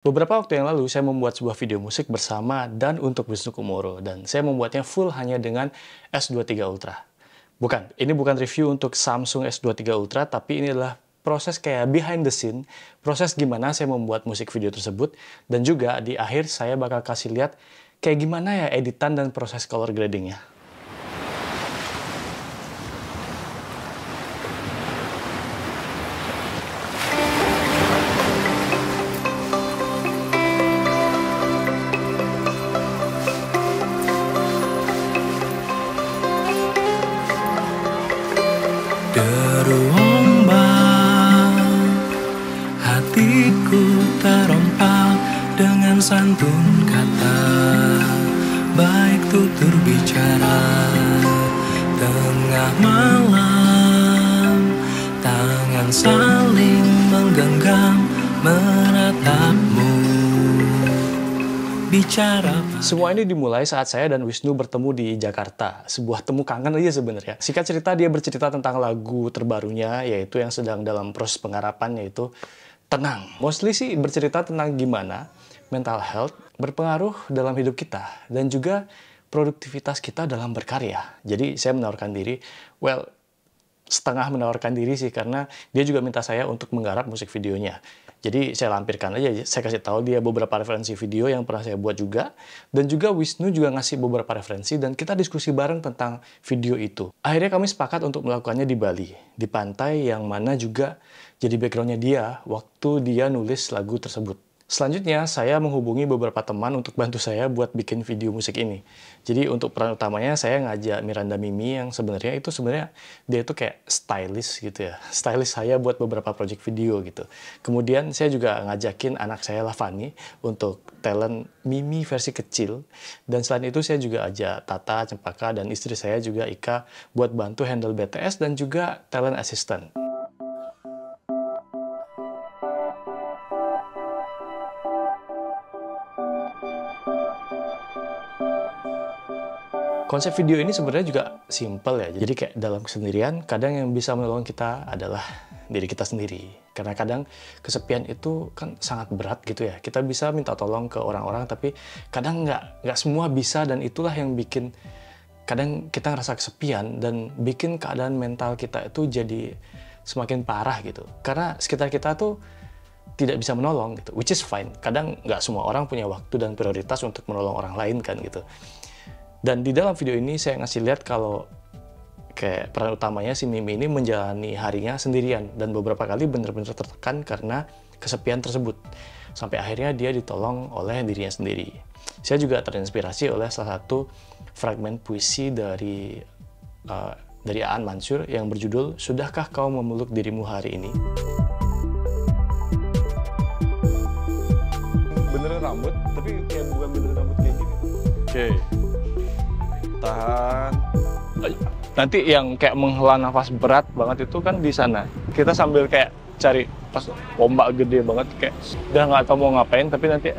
Beberapa waktu yang lalu, saya membuat sebuah video musik bersama dan untuk Wisnu Kumoro. Dan saya membuatnya full hanya dengan S23 Ultra. Bukan, ini bukan review untuk Samsung S23 Ultra, tapi ini adalah proses kayak behind the scene, proses gimana saya membuat musik video tersebut. Dan juga di akhir saya bakal kasih lihat kayak gimana ya editan dan proses color gradingnya. Deru ombak, hatiku terompak dengan santun kata, baik tutur bicara. Tengah malam, tangan saling menggenggam, menatapmu, bicara. Semua ini dimulai saat saya dan Wisnu bertemu di Jakarta. Sebuah temu kangen aja sebenarnya. Singkat cerita, dia bercerita tentang lagu terbarunya, yaitu yang sedang dalam proses penggarapan, yaitu Tenang. Mostly sih bercerita tentang gimana mental health berpengaruh dalam hidup kita, dan juga produktivitas kita dalam berkarya. Jadi saya menawarkan diri, setengah menawarkan diri sih, karena dia juga minta saya untuk menggarap musik videonya. Jadi saya lampirkan aja, saya kasih tahu dia beberapa referensi video yang pernah saya buat juga, dan juga Wisnu juga ngasih beberapa referensi, dan kita diskusi bareng tentang video itu. Akhirnya kami sepakat untuk melakukannya di Bali, di pantai yang mana juga jadi backgroundnya dia waktu dia nulis lagu tersebut. Selanjutnya, saya menghubungi beberapa teman untuk bantu saya buat bikin video musik ini. Jadi untuk peran utamanya saya ngajak Miranda Mimi yang sebenarnya dia itu kayak stylist gitu ya. Stylist saya buat beberapa project video gitu. Kemudian saya juga ngajakin anak saya Lavani untuk talent Mimi versi kecil. Dan selain itu saya juga ajak Tata, Cempaka, dan istri saya juga Ika buat bantu handle BTS dan juga talent assistant. Konsep video ini sebenarnya juga simple ya. Jadi kayak dalam kesendirian, kadang yang bisa menolong kita adalah diri kita sendiri. Karena kadang kesepian itu kan sangat berat gitu ya. Kita bisa minta tolong ke orang-orang, tapi kadang nggak semua bisa, dan itulah yang bikin kadang kita ngerasa kesepian dan bikin keadaan mental kita itu jadi semakin parah gitu. Karena sekitar kita tuh tidak bisa menolong gitu, which is fine. Kadang nggak semua orang punya waktu dan prioritas untuk menolong orang lain kan gitu. Dan di dalam video ini saya ngasih lihat kalau kayak peran utamanya si Mimi ini menjalani harinya sendirian, dan beberapa kali benar-benar tertekan karena kesepian tersebut. Sampai akhirnya dia ditolong oleh dirinya sendiri. Saya juga terinspirasi oleh salah satu fragmen puisi dari Aan Mansur yang berjudul Sudahkah Kau Memeluk Dirimu Hari Ini? Beneran rambut, tapi kayak bukan beneran rambut kayak gini. Oke. Tahan. Nanti yang kayak menghela nafas berat banget itu kan di sana. Kita sambil kayak cari pas ombak gede banget, kayak udah nggak tahu mau ngapain, tapi nanti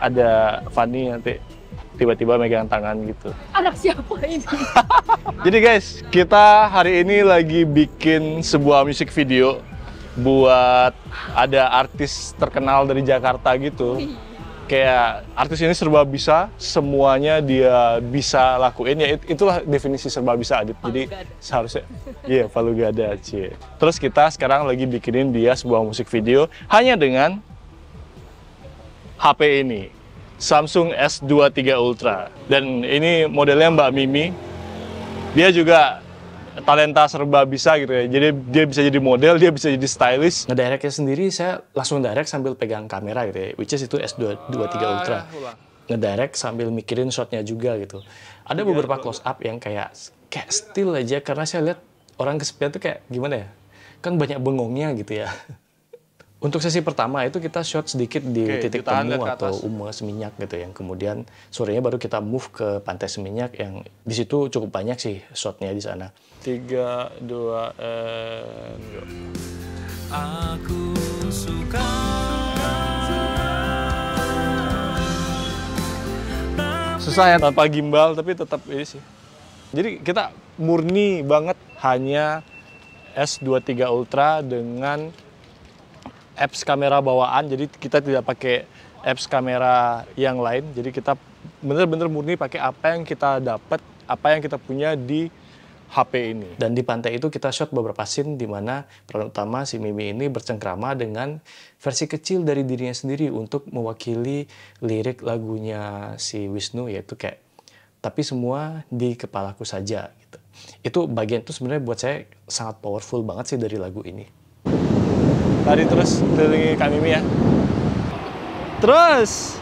ada Fanny nanti tiba-tiba megang tangan gitu. Anak siapa ini? Jadi guys, kita hari ini lagi bikin sebuah music video buat ada artis terkenal dari Jakarta gitu. Kayak artis ini serba bisa, semuanya dia bisa lakuin, ya itulah definisi serba bisa, Adit. Jadi seharusnya, iya, Palu Gada, cie. Terus kita sekarang lagi bikinin dia sebuah musik video hanya dengan HP ini, Samsung S23 Ultra. Dan ini modelnya Mbak Mimi, dia juga talenta serba bisa gitu ya. Jadi dia bisa jadi model, dia bisa jadi stylist. Ngedirectnya sendiri saya langsung direct sambil pegang kamera gitu ya, which is itu S23 Ultra. Ngedirect sambil mikirin shotnya juga gitu. Ada beberapa close up yang kayak still aja, karena saya lihat orang kesepian tuh kayak gimana ya, kan banyak bengongnya gitu ya. Untuk sesi pertama itu kita shot sedikit di titik temu atau Seminyak gitu, yang kemudian sorenya baru kita move ke Pantai Seminyak, yang di situ cukup banyak sih shotnya di sana. 3, 2, go. Aku suka. Susah ya tanpa gimbal, tapi tetap ini sih. Jadi kita murni banget hanya S23 Ultra dengan apps kamera bawaan, jadi kita tidak pakai apps kamera yang lain. Jadi kita bener-bener murni pakai apa yang kita dapat, apa yang kita punya di HP ini. Dan di pantai itu kita shot beberapa scene di mana peran utama si Mimi ini bercengkrama dengan versi kecil dari dirinya sendiri untuk mewakili lirik lagunya si Wisnu, yaitu kayak tapi semua di kepalaku saja gitu. Itu bagian itu sebenarnya buat saya sangat powerful banget sih dari lagu ini. Tadi terus kelilingi Kak Mimi ya. Terus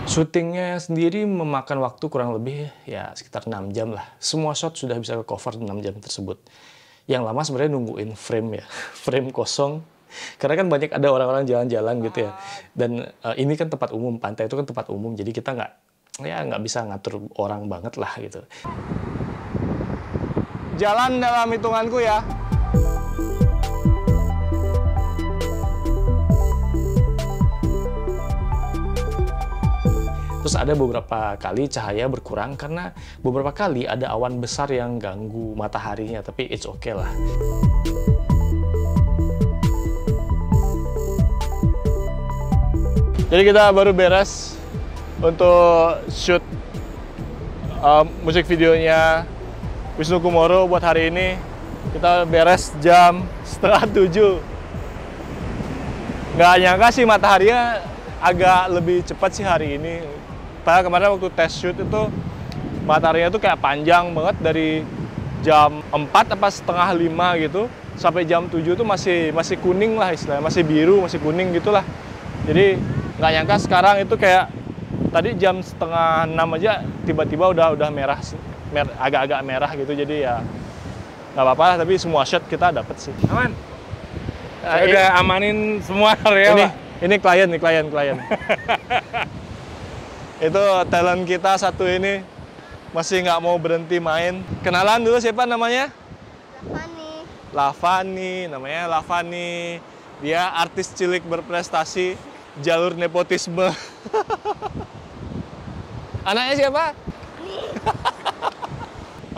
syutingnya sendiri memakan waktu kurang lebih ya sekitar 6 jam lah. Semua shot sudah bisa ke cover 6 jam tersebut. Yang lama sebenarnya nungguin frame ya, frame kosong. Karena kan banyak ada orang-orang jalan-jalan gitu ya. Dan ini kan tempat umum, pantai itu kan tempat umum, jadi kita nggak bisa ngatur orang banget lah gitu. Jalan dalam hitunganku ya. Terus ada beberapa kali cahaya berkurang karena beberapa kali ada awan besar yang ganggu mataharinya, tapi it's okay lah. Jadi kita baru beres untuk shoot musik videonya Wisnu Kumoro buat hari ini. Kita beres jam 6:30. Nggak nyangka sih mataharinya agak lebih cepat sih hari ini. Padahal kemarin waktu test shoot itu mataharinya tuh kayak panjang banget, dari jam 4 apa setengah 5 gitu sampai jam 7 tuh masih kuning lah istilahnya, masih biru, masih kuning gitulah. Jadi nggak nyangka sekarang itu kayak tadi jam setengah 6 aja tiba-tiba udah merah, agak-agak merah gitu. Jadi ya nggak apa-apa lah, tapi semua shot kita dapet sih. Aman. Udah amanin semua area. Ini klien. Itu talent kita satu ini masih nggak mau berhenti main. Kenalan dulu, siapa namanya? Lavani, namanya Lavani. Dia artis cilik berprestasi, jalur nepotisme. Anaknya siapa?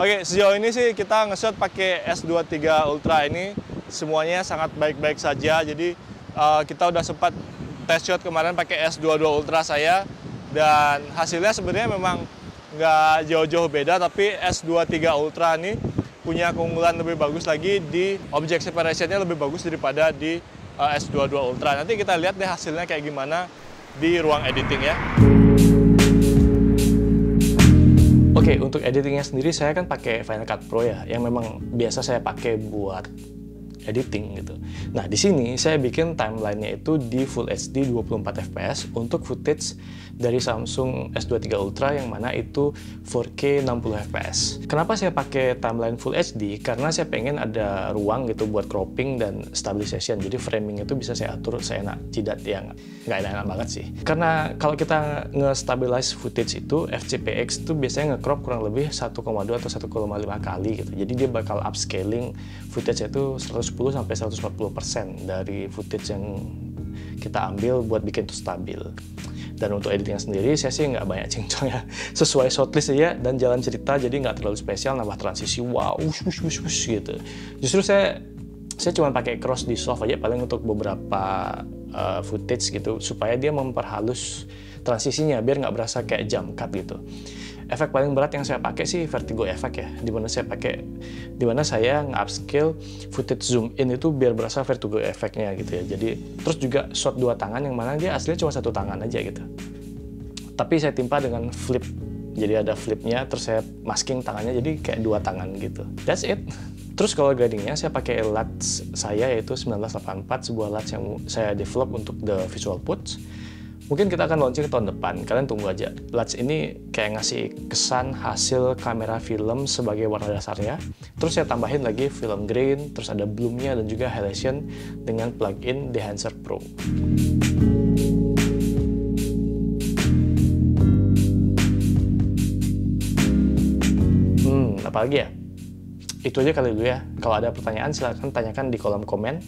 Oke, sejauh ini sih kita nge-shot pakai S23 Ultra ini. Semuanya sangat baik-baik saja. Jadi kita udah sempat test shot kemarin pakai S22 Ultra saya. Dan hasilnya sebenarnya memang nggak jauh-jauh beda, tapi S23 Ultra ini punya keunggulan lebih bagus lagi di object separation-nya, lebih bagus daripada di S22 Ultra. Nanti kita lihat deh hasilnya kayak gimana di ruang editing ya. Oke, untuk editingnya sendiri saya kan pakai Final Cut Pro ya, yang memang biasa saya pakai buat editing gitu. Nah, di sini saya bikin timeline-nya itu di Full HD 24 fps untuk footage dari Samsung S23 Ultra yang mana itu 4K 60 fps. Kenapa saya pakai timeline Full HD? Karena saya pengen ada ruang gitu buat cropping dan stabilization. Jadi framing itu bisa saya atur seenak jidat, yang nggak enak-enak banget sih. Karena kalau kita nge-stabilize footage itu, FCPX itu biasanya nge-crop kurang lebih 1,2 atau 1,5 kali gitu. Jadi dia bakal upscaling footage itu 110-140% dari footage yang kita ambil buat bikin itu stabil. Dan untuk editingnya sendiri saya sih nggak banyak cincong ya, sesuai shortlist aja dan jalan cerita, jadi nggak terlalu spesial, nambah transisi wow gitu. Justru saya cuma pakai cross dissolve aja paling untuk beberapa footage gitu, supaya dia memperhalus transisinya biar nggak berasa kayak jump cut gitu. Efek paling berat yang saya pakai sih vertigo effect ya, dimana saya nge-upscale footage zoom in itu biar berasa vertigo effect-nya gitu ya. Jadi terus juga shot dua tangan yang mana dia aslinya cuma satu tangan aja gitu, tapi saya timpa dengan flip, jadi ada flipnya, terus saya masking tangannya jadi kayak dua tangan gitu. That's it. Terus kalau gradingnya saya pakai LUTs saya yaitu 1984, sebuah LUTs yang saya develop untuk the visual puts. Mungkin kita akan launching tahun depan, kalian tunggu aja. LUTs ini kayak ngasih kesan hasil kamera film sebagai warna dasarnya. Terus saya tambahin lagi film grain, terus ada bloomnya dan juga halation dengan plugin Dehancer Pro. Apalagi ya? Itu aja kali dulu ya. Kalau ada pertanyaan silahkan tanyakan di kolom komen.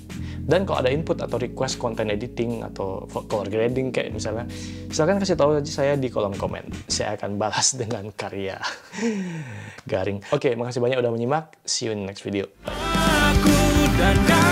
Dan kalau ada input atau request konten editing atau color grading kayak misalnya, silahkan kasih tahu aja saya di kolom komen. Saya akan balas dengan karya. Garing. Oke, makasih banyak udah menyimak. See you in the next video. Bye.